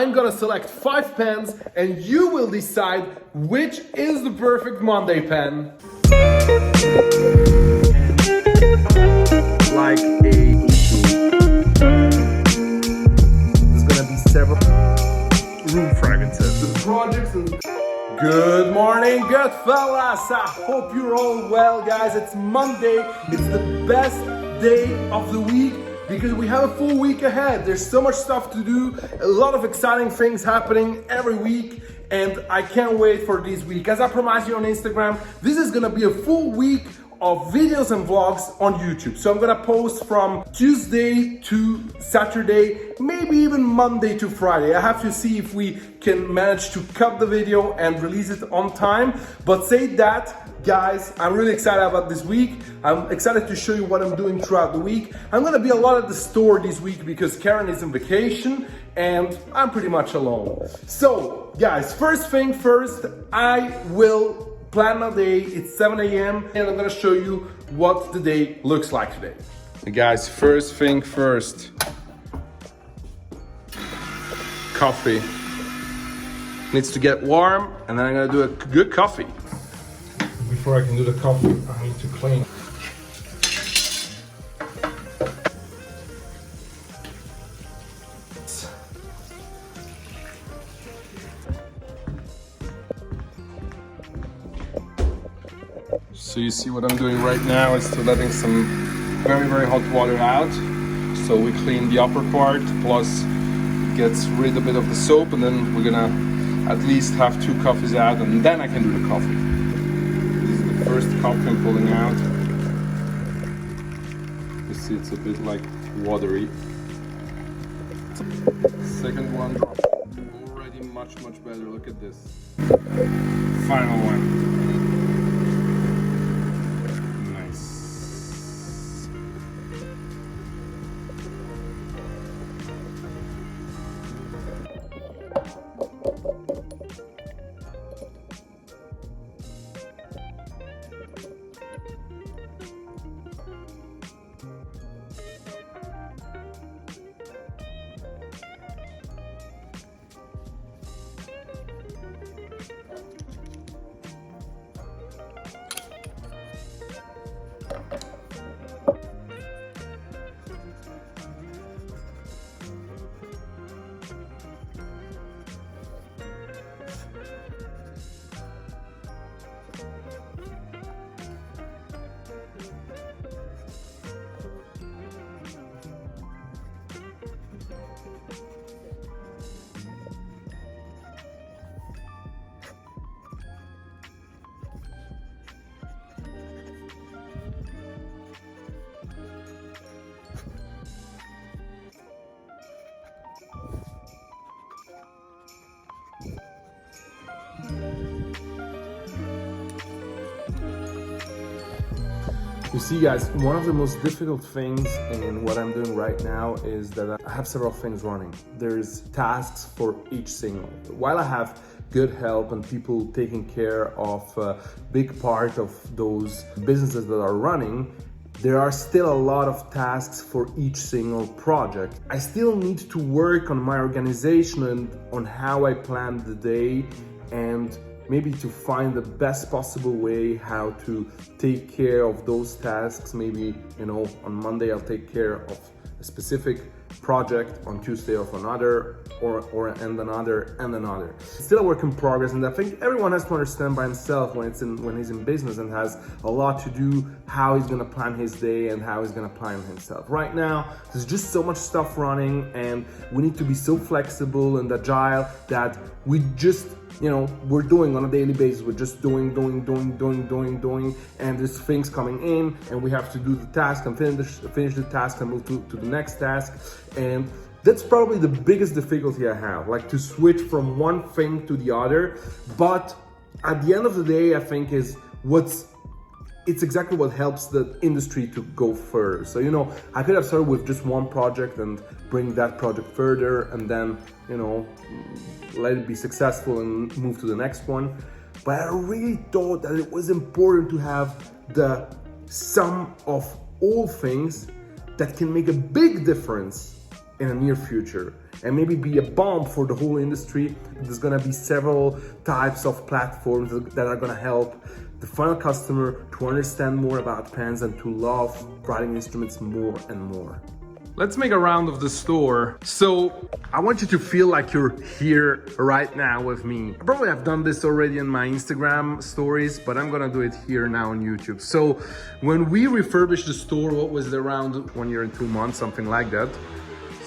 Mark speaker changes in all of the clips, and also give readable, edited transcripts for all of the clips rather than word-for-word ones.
Speaker 1: I'm gonna select 5 pens and you will decide which is the perfect Monday pen. Like there's gonna be several room fragrances. The projects and good morning, Goodfellas! I hope you're all well, guys. It's Monday. It's the best day of the week because we have a full week ahead. There's so much stuff to do, a lot of exciting things happening every week, and I can't wait for this week. As I promised you on Instagram, this is gonna be a full week of videos and vlogs on YouTube. So I'm gonna post from Tuesday to Saturday, maybe even Monday to Friday. I have to see if we can manage to cut the video and release it on time. But say that, guys, I'm really excited about this week. I'm excited to show you what I'm doing throughout the week. I'm gonna be a lot at the store this week because Karen is on vacation and I'm pretty much alone. So, guys, first thing first, I will plan my day. It's 7 a.m. and I'm gonna show you what the day looks like today. Hey guys, first thing first. Coffee. Needs to get warm and then I'm gonna do a good coffee. Before I can do the coffee, I need to clean. So you see what I'm doing right now is to letting some very hot water out. So we clean the upper part, plus it gets rid a bit of the soap, and then we're gonna at least have 2 coffees out, and then I can do the coffee. This is the first coffee I'm pulling out. You see it's a bit like watery. Second one, already much better. Look at this. Final one. You see, guys, one of the most difficult things in what I'm doing right now is that I have several things running. There's tasks for each single. While I have good help and people taking care of a big part of those businesses that are running, there are still a lot of tasks for each single project. I still need to work on my organization and on how I plan the day, and maybe to find the best possible way how to take care of those tasks. Maybe, on Monday I'll take care of a specific project, on Tuesday of another, and another. It's still a work in progress, and I think everyone has to understand by himself when he's in business and has a lot to do, how he's gonna plan his day and how he's gonna plan himself. Right now, there's just so much stuff running, and we need to be so flexible and agile that we just we're doing on a daily basis. We're just doing, and there's things coming in, and we have to do the task and finish the task and move to the next task. And that's probably the biggest difficulty I have, like to switch from one thing to the other. But at the end of the day, I think it's exactly what helps the industry to go further. So, I could have started with just one project and bring that project further, and then, let it be successful and move to the next one. But I really thought that it was important to have the sum of all things that can make a big difference in the near future. and maybe be a bomb for the whole industry. There's gonna be several types of platforms that are gonna help the final customer to understand more about pens and to love writing instruments more and more. Let's make a round of the store. So I want you to feel like you're here right now with me. I probably have done this already in my Instagram stories, but I'm gonna do it here now on YouTube. So when we refurbished the store, what was it, around 1 year and 2 months, something like that.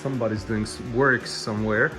Speaker 1: Somebody's doing work somewhere.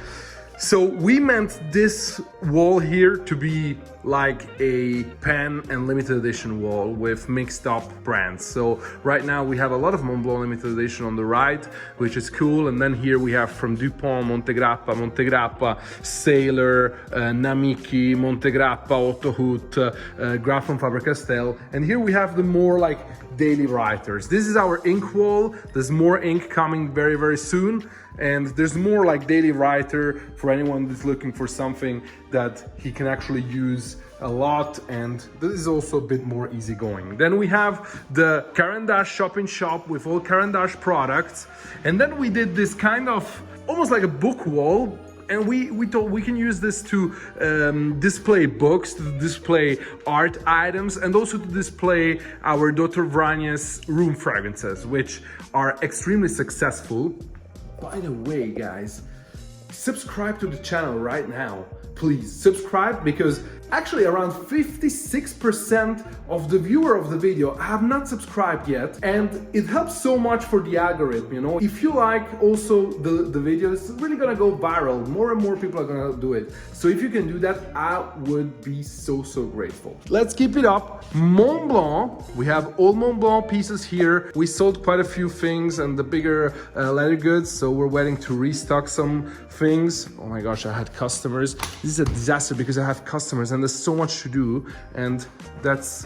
Speaker 1: So we meant this wall here to be like a pen and limited edition wall with mixed up brands. So right now we have a lot of Montblanc limited edition on the right, which is cool. And then here we have from Dupont, Montegrappa, Sailor, Namiki, Montegrappa, Otto Hoot, Graf von Faber-Castell. And here we have the more like daily writers. This is our ink wall. There's more ink coming very, very soon. And there's more like daily writer for anyone that's looking for something that he can actually use a lot, and this is also a bit more easygoing. Then we have the Caran d'Ache shop-in-shop with all Caran d'Ache products, and then we did this kind of almost like a book wall, and we thought we can use this to display books, to display art items, and also to display our Dr. Vranjes room fragrances, which are extremely successful. By the way, guys, subscribe to the channel right now. Please subscribe, because actually around 56% of the viewer of the video have not subscribed yet, and it helps so much for the algorithm, you know. If you like also the video, it's really gonna go viral. More and more people are gonna do it. So if you can do that, I would be so grateful. Let's keep it up. Montblanc, we have all Montblanc pieces here. We sold quite a few things and the bigger leather goods, so we're waiting to restock some things. Oh my gosh, I had customers. This is a disaster because I have customers and there's so much to do, and that's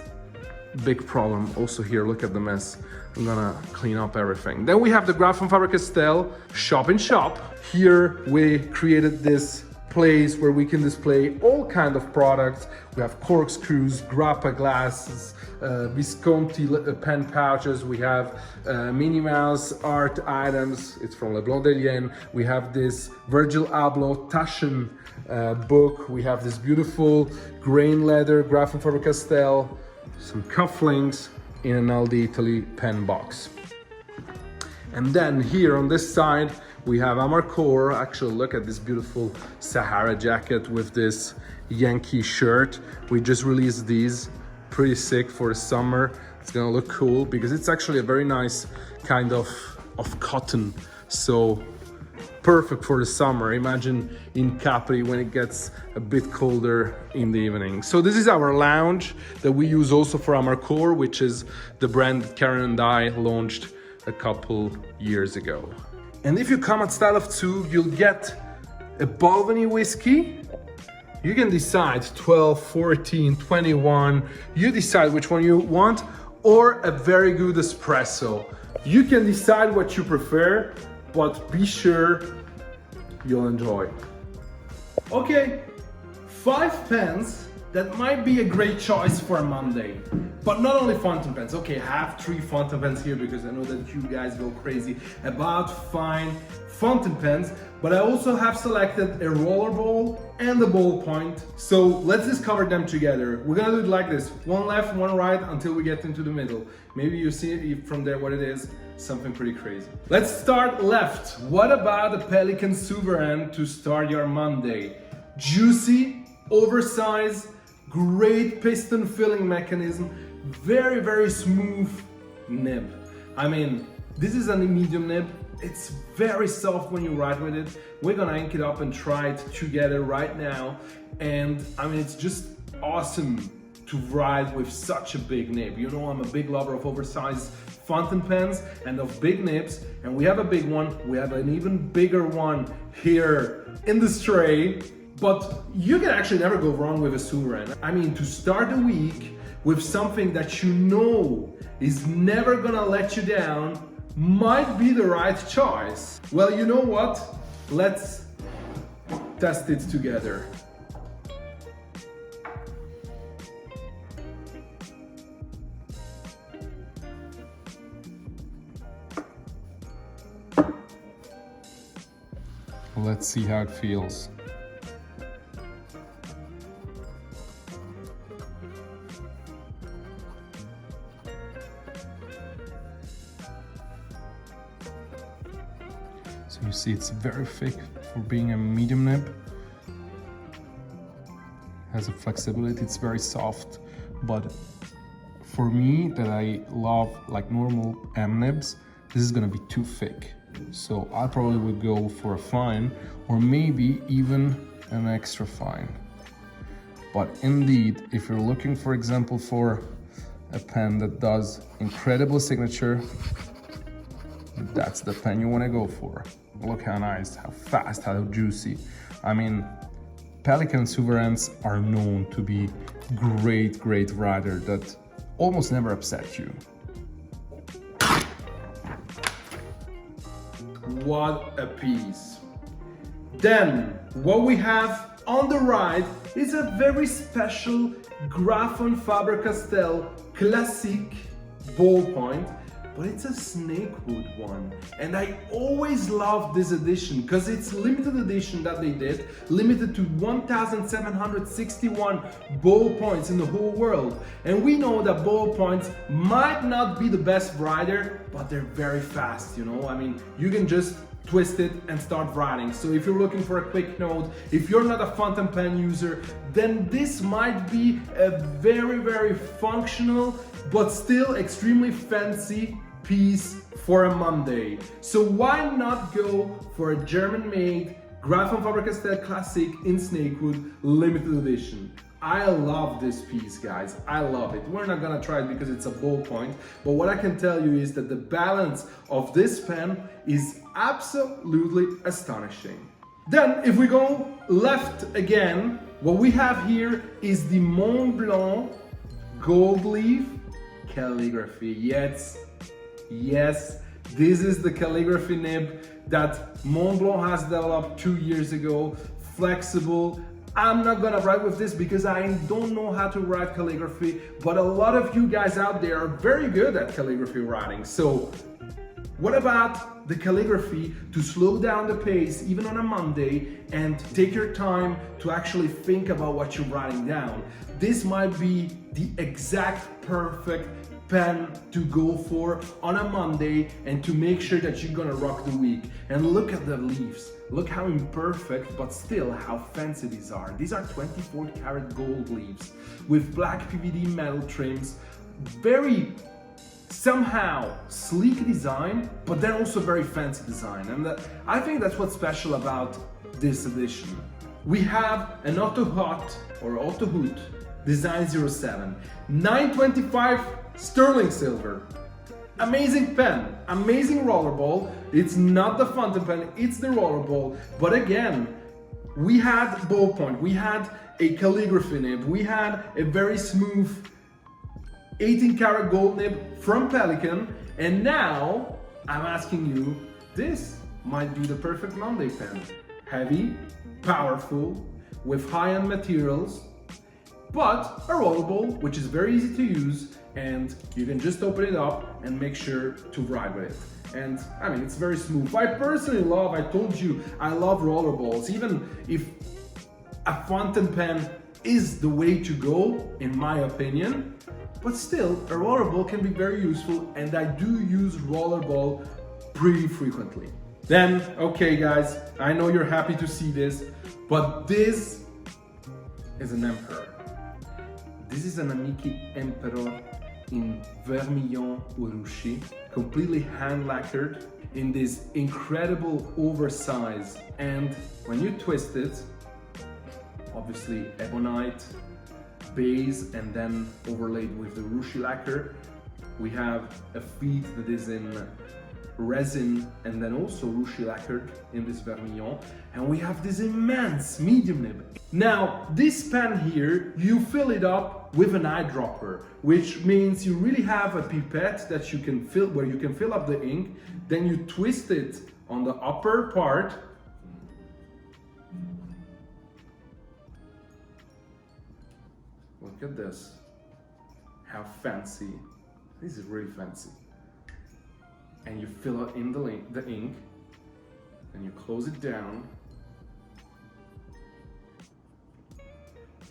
Speaker 1: a big problem. Also here, look at the mess. I'm gonna clean up everything. Then we have the Graf von Faber-Castell shop-in-shop. Here we created this place where we can display all kind of products. We have corkscrews, grappa glasses, Visconti pen pouches. We have Minnie Mouse art items. It's from Le Blanc d'Elienne. We have this Virgil Abloh Taschen book. We have this beautiful grain leather Graf von Faber-Castell, some cufflinks in a Naldi Italy pen box. And then here on this side, we have Amarcord. Actually, look at this beautiful Sahara jacket with this Yankee shirt. We just released these, pretty sick for the summer. It's gonna look cool because it's actually a very nice kind of cotton. So perfect for the summer. Imagine in Capri when it gets a bit colder in the evening. So this is our lounge that we use also for Amarcord, which is the brand that Karen and I launched a couple years ago. And if you come at Style of Zug, you'll get a Balvenie whiskey. You can decide 12, 14, 21. You decide which one you want, or a very good espresso. You can decide what you prefer, but be sure you'll enjoy. Okay, 5 pens that might be a great choice for a Monday. But not only fountain pens. Okay, I have 3 fountain pens here because I know that you guys go crazy about fine fountain pens, but I also have selected a rollerball and a ballpoint. So let's discover them together. We're gonna do it like this, one left, one right, until we get into the middle. Maybe you see from there what it is, something pretty crazy. Let's start left. What about a Pelikan Souverain to start your Monday? Juicy, oversized, great piston filling mechanism, very smooth nib. I mean, this is a medium nib. It's very soft when you write with it. We're gonna ink it up and try it together right now. And I mean, it's just awesome to write with such a big nib. You know, I'm a big lover of oversized fountain pens and of big nibs. And we have a big one. We have an even bigger one here in this tray. But you can actually never go wrong with a Souverain. I mean, to start the week with something that you know is never gonna let you down might be the right choice. Well, you know what? Let's test it together. Let's see how it feels. So you see it's very thick for being a medium nib. Has a flexibility, it's very soft, but for me that I love like normal M nibs, this is gonna be too thick. So I probably would go for a fine or maybe even an extra fine. But indeed, if you're looking, for example, for a pen that does incredible signature, that's the pen you want to go for. Look how nice, how fast, how juicy. I mean, Pelikan Sovereigns are known to be great rider that almost never upset you. What a piece. Then, what we have on the right is a very special Graphon Faber-Castell Classique ballpoint, but it's a snakewood one. And I always loved this edition because it's limited edition that they did, limited to 1,761 ballpoints in the whole world. And we know that ballpoints might not be the best writer, but they're very fast, you know? I mean, you can just twist it and start writing. So if you're looking for a quick note, if you're not a fountain pen user, then this might be a very functional but still extremely fancy piece for a Monday. So why not go for a German-made Graphon Faber-Castell Classique in Snakewood limited edition? I love this piece, guys. I love it. We're not gonna try it because it's a ballpoint, but what I can tell you is that the balance of this pen is absolutely astonishing. Then, if we go left again, what we have here is the Mont Blanc gold leaf calligraphy. Yes, this is the calligraphy nib that Mont Blanc has developed 2 years ago. Flexible. I'm not gonna write with this because I don't know how to write calligraphy, but a lot of you guys out there are very good at calligraphy writing. So what about the calligraphy to slow down the pace even on a Monday and take your time to actually think about what you're writing down? This might be the exact perfect pen to go for on a Monday and to make sure that you're gonna rock the week. And look at the leaves. Look how imperfect, but still how fancy these are. These are 24 karat gold leaves with black PVD metal trims. Very somehow sleek design, but then also very fancy design. And I think that's what's special about this edition. We have an Otto Hut or Otto Hut Design 07, 925 sterling silver. Amazing pen, amazing rollerball. It's not the fountain pen, it's the rollerball. But again, we had ballpoint, we had a calligraphy nib, we had a very smooth 18 karat gold nib from Pelikan, and now I'm asking you, this might be the perfect Monday pen. Heavy, powerful, with high-end materials, but a rollerball, which is very easy to use, and you can just open it up and make sure to write with it. And I mean, it's very smooth. I personally love, I told you, I love rollerballs. Even if a fountain pen is the way to go, in my opinion, but still, a rollerball can be very useful, and I do use rollerball pretty frequently. Then, okay guys, I know you're happy to see this, but this is an emperor. This is an Amiki Emperor in vermillon urushi, completely hand lacquered in this incredible oversize. And when you twist it, obviously ebonite base and then overlaid with the urushi lacquer, we have a feet that is in resin and then also urushi lacquered in this vermillon, and we have this immense medium nib. Now this pen here, you fill it up with an eyedropper, which means you really have a pipette that you can fill, where you can fill up the ink, then you twist it on the upper part. Look at this, how fancy. This is really fancy. And you fill it in the ink, and you close it down,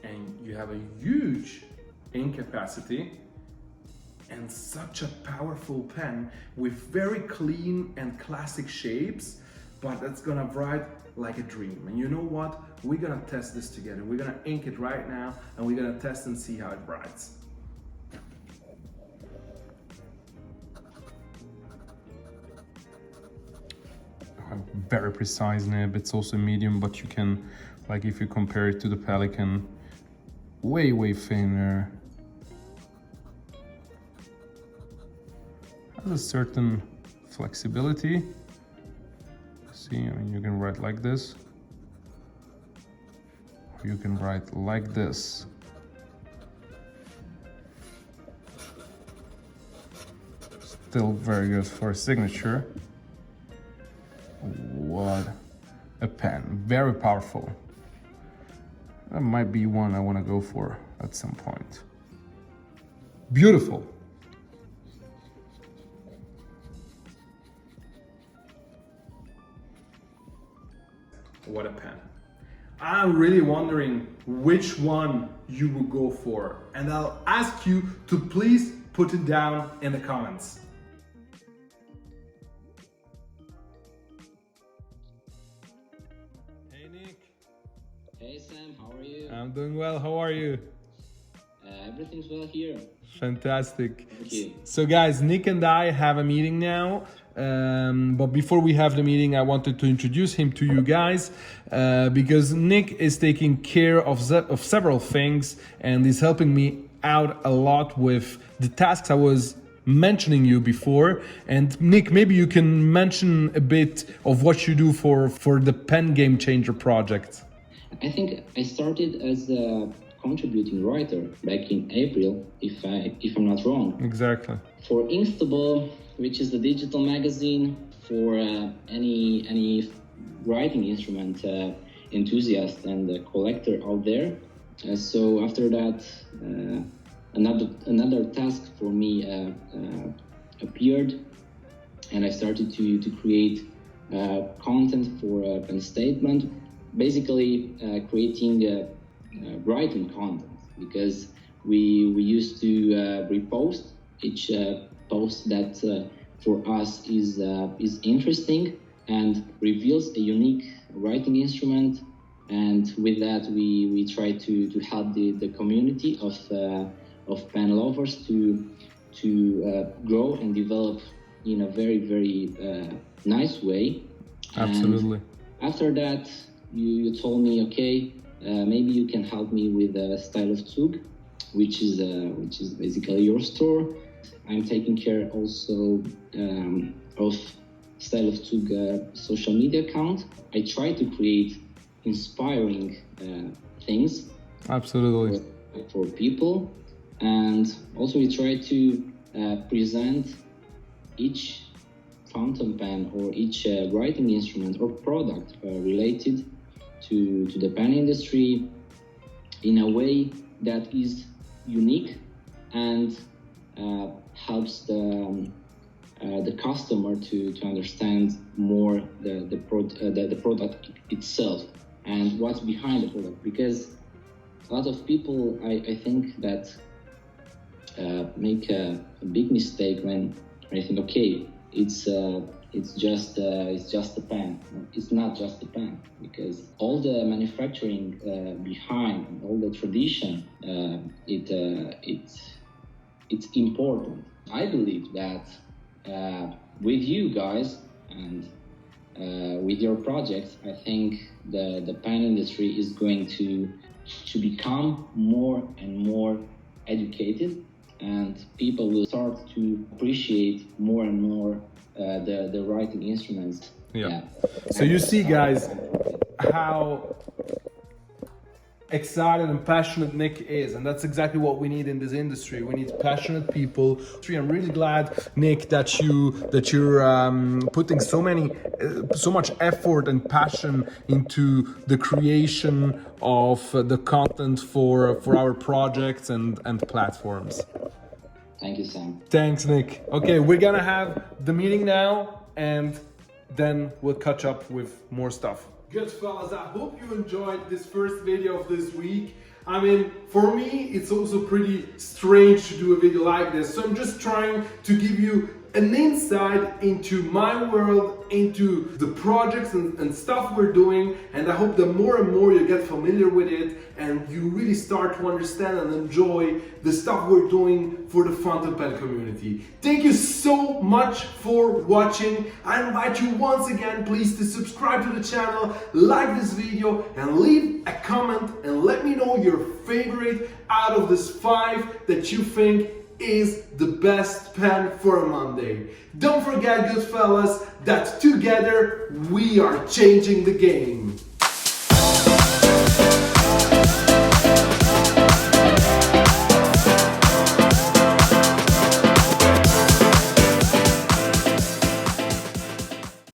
Speaker 1: and you have a huge ink capacity and such a powerful pen with very clean and classic shapes, but it's gonna write like a dream. And you know what? We're gonna test this together. We're gonna ink it right now and we're gonna test and see how it writes. Very precise nib. It's also medium, but you can, like if you compare it to the Pelican, way thinner. Has a certain flexibility. See, I mean, you can write like this, or you can write like this. Still very good for a signature. What a pen, very powerful. That might be one I want to go for at some point. Beautiful. What a pen. I'm really wondering which one you will go for, and I'll ask you to please put it down in the comments. Hey Nick.
Speaker 2: Hey Sam, how are you?
Speaker 1: I'm doing well, how are you?
Speaker 2: Everything's well here.
Speaker 1: Fantastic.
Speaker 2: Thank you.
Speaker 1: So guys, Nick and I have a meeting now. But before we have the meeting, I wanted to introduce him to you guys because Nick is taking care of several things and is helping me out a lot with the tasks I was mentioning you before. And Nick, maybe you can mention a bit of what you do for the Pen Game Changer project.
Speaker 2: I think I started as a contributing writer back in April, if I'm not wrong.
Speaker 1: Exactly.
Speaker 2: For Instable, which is the digital magazine for any writing instrument enthusiast and collector out there. So after that, another task for me appeared, and I started to create content for Pen Statement, basically creating writing content, because we used to repost each post that for us is interesting and reveals a unique writing instrument, and with that we try to help the community of pen lovers to grow and develop in a very nice way.
Speaker 1: Absolutely.
Speaker 2: And after that, you told me, okay, maybe you can help me with Style of Zug, which is basically your store. I'm taking care also of Style of Zug social media account. I try to create inspiring things.
Speaker 1: Absolutely.
Speaker 2: For people, and also we try to present each fountain pen or each writing instrument or product related to the pen industry in a way that is unique and helps the customer to understand more the product itself and what's behind the product, because a lot of people I think that make a big mistake when I think, okay, it's just a pen. It's not just a pen, because all the manufacturing behind, all the tradition, it's important. I believe that with you guys and with your projects, I think the pen industry is going to become more and more educated, and people will start to appreciate more and more the writing instruments.
Speaker 1: Yeah. So you see, guys, how excited and passionate Nick is, and that's exactly what we need in this industry. We need passionate people. I'm really glad, Nick, that you're putting so much effort and passion into the creation of the content for our projects and platforms.
Speaker 2: Thank you, Sam.
Speaker 1: Thanks, Nick. Okay, we're gonna have the meeting now, and then we'll catch up with more stuff. Goodfellas, I hope you enjoyed this first video of this week. I mean, for me, it's also pretty strange to do a video like this. So I'm just trying to give you an insight into my world, into the projects and stuff we're doing, and I hope that more and more you get familiar with it and you really start to understand and enjoy the stuff we're doing for the fountain pen community. Thank you so much for watching. I invite you once again, please, to subscribe to the channel, like this video, and leave a comment and let me know your favorite out of this 5 that you think is the best pen for a Monday. Don't forget, Goodfellas, that together we are changing the game.